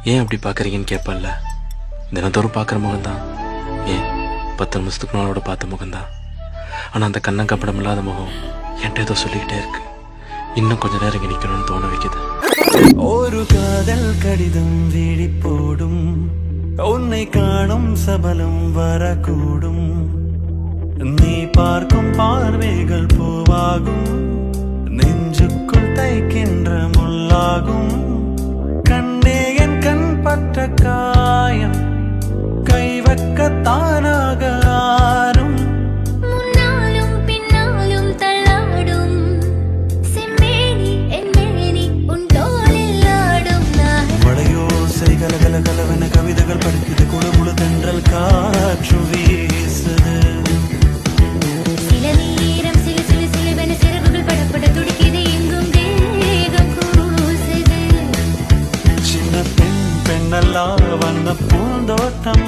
ஏன் அப்படி பார்க்குறீங்கன்னு கேட்பல்ல. தினத்தோறும் பார்க்குற முகம்தான். ஏன் 10 நிமிஷத்துக்கு நாளோட பார்த்த முகம்தான். ஆனால் அந்த கண்ணம் கப்படம் இல்லாத முகம் என்கிட்ட ஏதோ சொல்லிக்கிட்டே இருக்கு. இன்னும் கொஞ்ச நேரம் இங்கே நிற்கணும்னு தோண வைக்குது. ஒரு காதல் கடிதம் விழி போடும், உன்னை காணும் சபலம் வரக்கூடும். நீ பார்க்கும் பார்வைகள் பூவாகும், நெஞ்சுக்குள் தைக்கின்ற முள்ளாகும். கண்ணே என் கண் பட்ட காயம் கை வைக்க தானாக ஆறும். முன்னாலும் பின்னாலும் தள்ளாடும் செம்மேனி என் மேனி உன் தோளில் ஆடும். மழையோசை கலகல கலவென கவிதைகள் படிக்குது, குளமுழு தென்றல் காற்று வீசுது. சில நேரம் சிலு சிலு சிலுவென சிறகுகள் படப்பட துடிக்குது, எங்கும் தேகம் கூசுது. சின்ன பெண் பெண்ணல்லா வந்த பூந்தோட்டம்